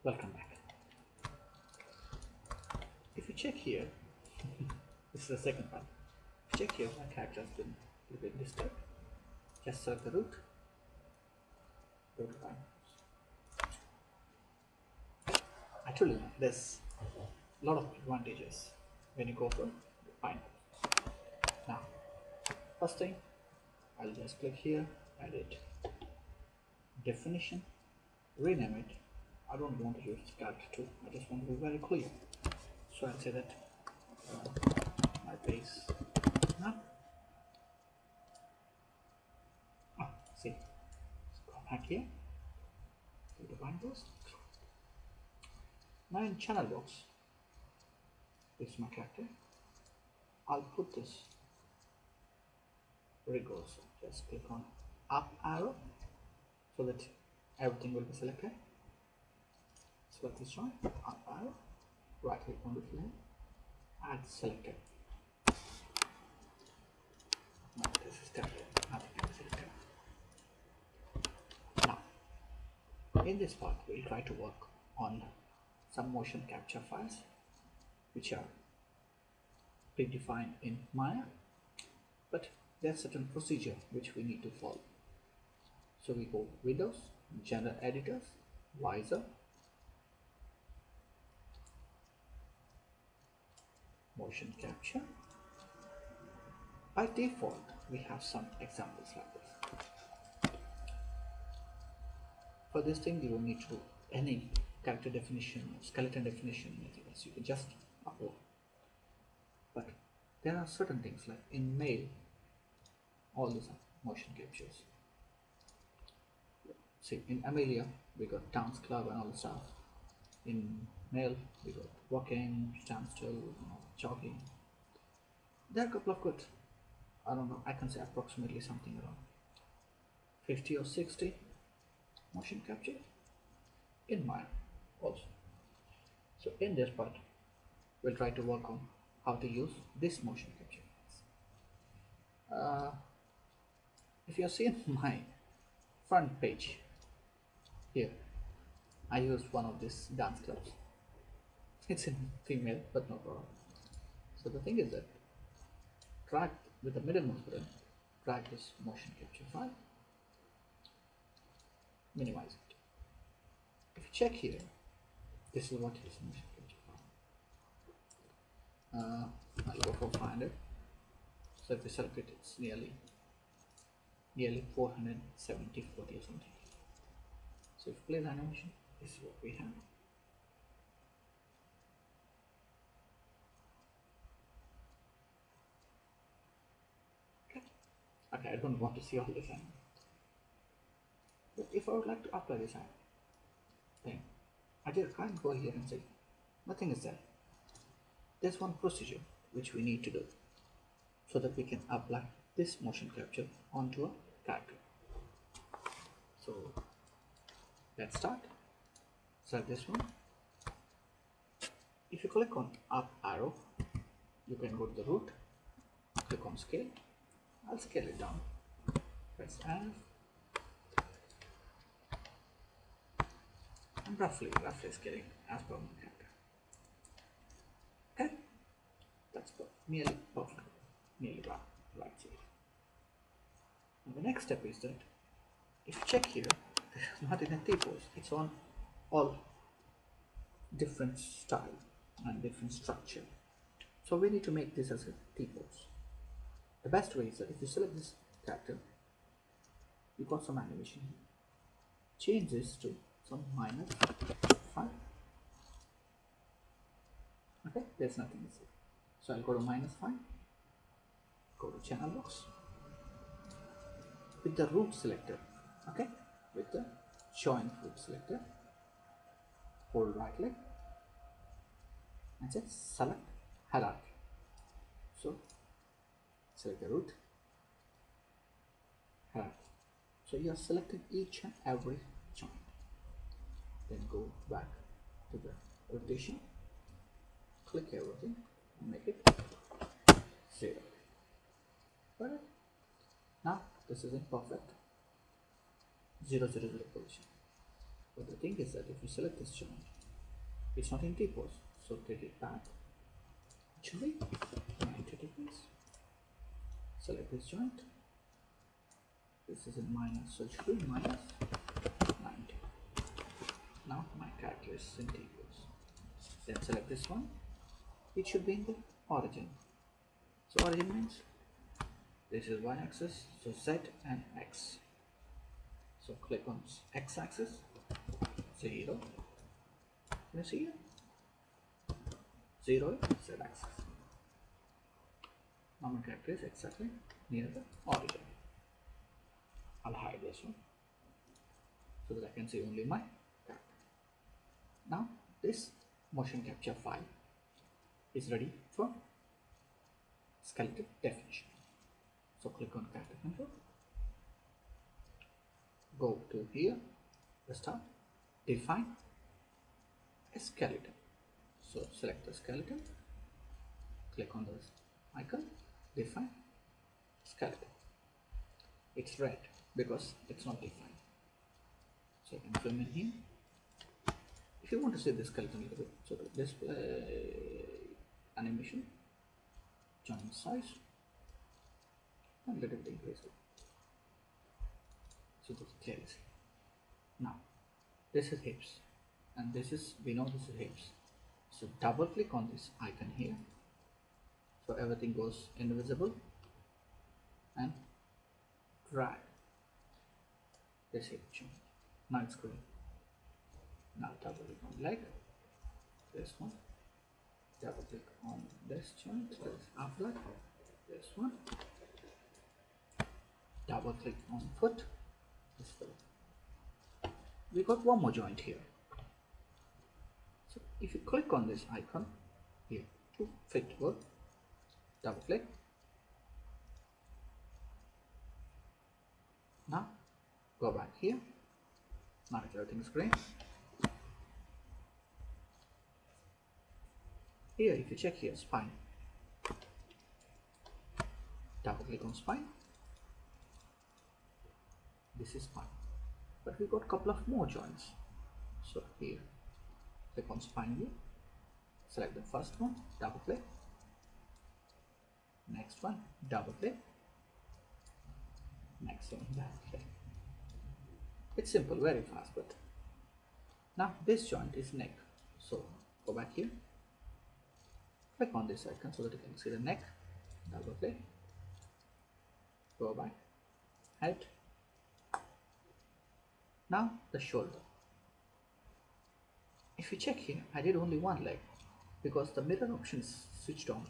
Welcome back. If you check here, this is the second part. If you check here, my character has been a little bit disturbed. Just select the root, go to bind. I told you there's a lot of advantages when you go for bind. Now, first thing, I'll just click here, edit definition, rename it. I don't want to use character 2, I just want to be very clear. So I'll say that my base now. See, go back here, go to bind post. Now in channel box, this is my character. I'll put this reverse. Just click on up arrow so that everything will be selected. Select this one, up arrow, right click on the flame, add selected. Now this is character, nothing is selected. Now, in this part, we'll try to work on some motion capture files which are predefined in Maya, but there's certain procedure which we need to follow. So we go Windows, General Editors, Visor, Motion Capture. By default, we have some examples like this. For this thing, you don't need to do any character definition, skeleton definition, anything else. You can just upload. But there are certain things like in mail, all these are motion captures. See, in Amelia, we got dance club and all the stuff. In mail, we got walking, standstill, jogging. There are a couple of good, I don't know, I can say approximately something around 50 or 60 motion capture in Maya also. So in this part, we'll try to work on how to use this motion capture files. If you've seen my front page here, I used one of these dance clubs. It's in female, but no problem. So the thing is that drag with the middle mouse button, drag this motion capture file, minimize it. If you check here, this is what is motion capture file. I'll go for 500. So if we select it, it's nearly 470, 40 or something. So if we play the animation, this is what we have. Okay, I don't want to see all this animation. But if I would like to apply this thing, I just can't go here and say, nothing is there. There's one procedure which we need to do so that we can apply this motion capture onto a character. So let's start. Select this one. If you click on up arrow, you can go to the root, click on scale. I'll scale it down. Press F. I'm roughly scaling as per my character. Okay, that's nearly perfect, nearly right here. And the next step is that if you check here, it's not in a T-pose, it's on all different style and different structure. So we need to make this as a T-pose. The best way is that if you select this character, you got some animation here. Change this to some -5. Okay, there's nothing to see. So I'll go to -5, go to channel box with the root selector. Okay, with the join root selector, hold right click and say select hierarchy. So select the root hierarchy. So you are selecting each and every joint. Then go back to the rotation, click everything and make it 0. Alright. Now this is in perfect 0, 0, 0 position. But the thing is that if you select this joint, It's not in T-pose, so take it back. It should be 90 degrees. Select this joint. This is in minus, so it should be minus 90. Now my character is in T-pose. Then select this one. It should be in the origin. So origin means this is y-axis, so Z and X. So click on x-axis, 0. Can you see it? 0 is z-axis. Now my character is exactly near the origin. I'll hide this one so that I can see only my character. Now this motion capture file is ready for skeleton definition. So click on character control, go to here, the start, define a skeleton. So select the skeleton, click on this icon, define skeleton. It's red because it's not defined. So I can zoom in here. If you want to see the skeleton a little bit, so to display animation, joint size, and a little bit increase it. So that's clearly see. Now this is hips, and this is, we know this is hips. So double click on this icon here, so everything goes invisible, and drag this hip joint. Now it's green. Now double click on leg, this one, double click on this joint, this half leg, this one, double click on foot, this foot. We got one more joint here. So if you click on this icon here to fit work, double click. Now go back here. Now everything is green. Here, if you check here, spine, double click on spine. This is spine, but we got a couple of more joints. So here, click on spine view, select the first one, double click, next one, double click, next one, double click. It's simple, very fast. But now this joint is neck, so go back here, click on this icon so that you can see the neck, double click, go back, head. Now the shoulder. If you check here, I did only one leg because the mirror option is switched on.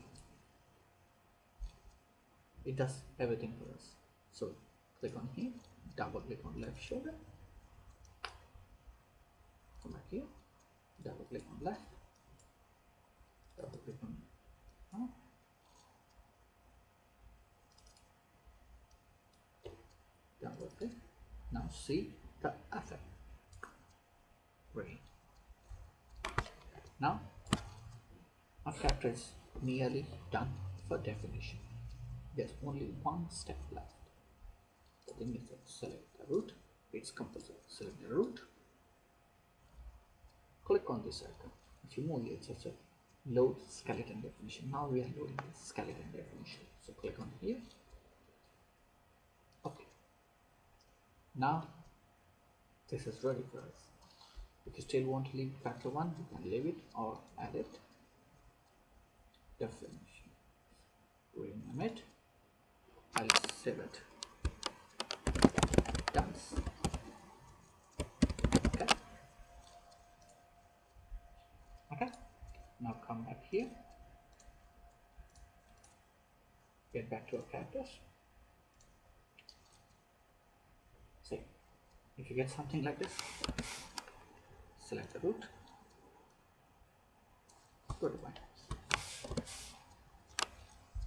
It does everything for us. So click on here, double click on left shoulder, come back here, double click on left, double click on arm, double click. Now see the effect. Great. Now our character is nearly done for definition. There's only one step left. The thing is that select the root. It's compulsory. Select the root. Click on this icon. If you move here, it says load skeleton definition. Now we are loading the skeleton definition. So click on here. Okay. Now this is ready for us. If you still want to leave factor 1, you can leave it or add it. Definition. Rename it. I'll save it. Done. Okay. Okay. Now come back here. Get back to our characters. See, if you get something like this, select the root, go to white.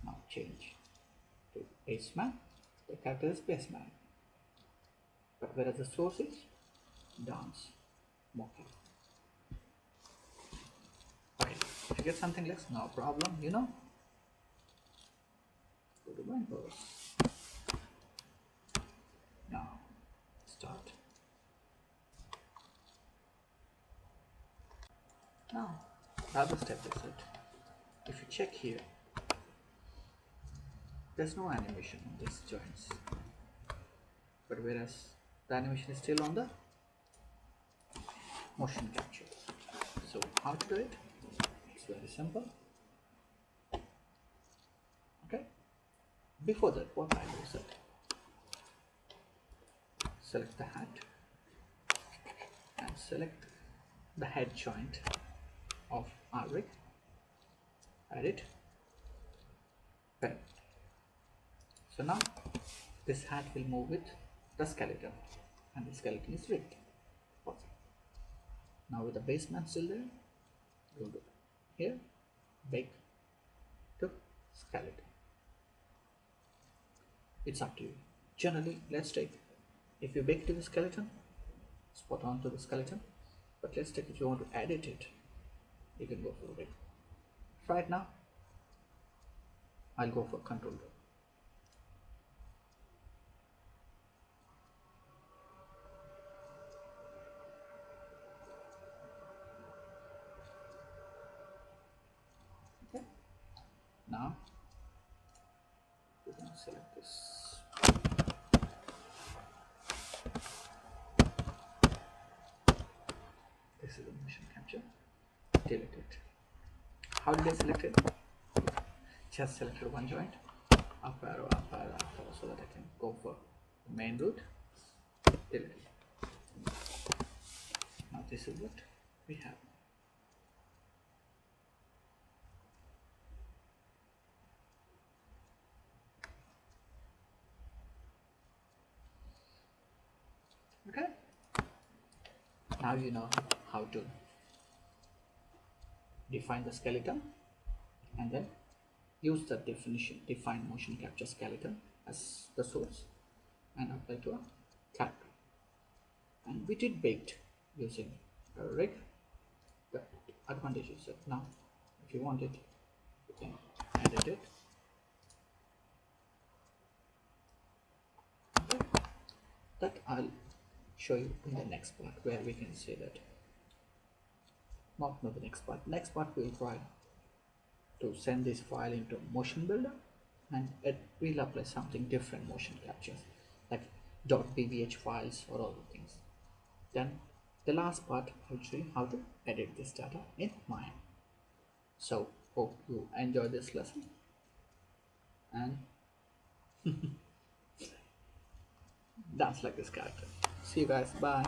Now change to baseman. The character is baseman, but whereas the source is dance MoCap. Okay, if you get something less, no problem, you know. Go to my pose. Now start. Now, the other step is that if you check here, there's no animation on these joints, but whereas the animation is still on the motion capture. So how to do it? It's very simple. Okay. Before that, what I do is that select the hat and select the head joint of our rig. Edit. Pen. So now this hat will move with the skeleton, and the skeleton is rigged. Perfect. Now with the basement still there, we'll do here, bake to skeleton. It's up to you. Generally, let's take, if you bake to the skeleton, spot on to the skeleton, but let's take, if you want to edit it, you can go for a bake. Right now, I'll go for control. Okay. Now we're going to select this. This is the motion capture. Delete it. How did I select it? Just selected one joint, up arrow, so that I can go for the main route. Delete it. Now this is what we have. Okay. Now you know how to define the skeleton and then use the define motion capture skeleton as the source and apply to a character. And we did baked using a rig. The advantage is that now if you want it, you can edit it. Okay. That I'll show you in the next part, where we can say that not the next part. Next part we'll try to send this file into motion builder, and we'll apply something different motion captures like .bvh files or all the things. Then the last part I'll show you how to edit this data in Maya. So hope you enjoy this lesson and dance like this character. See you guys, bye.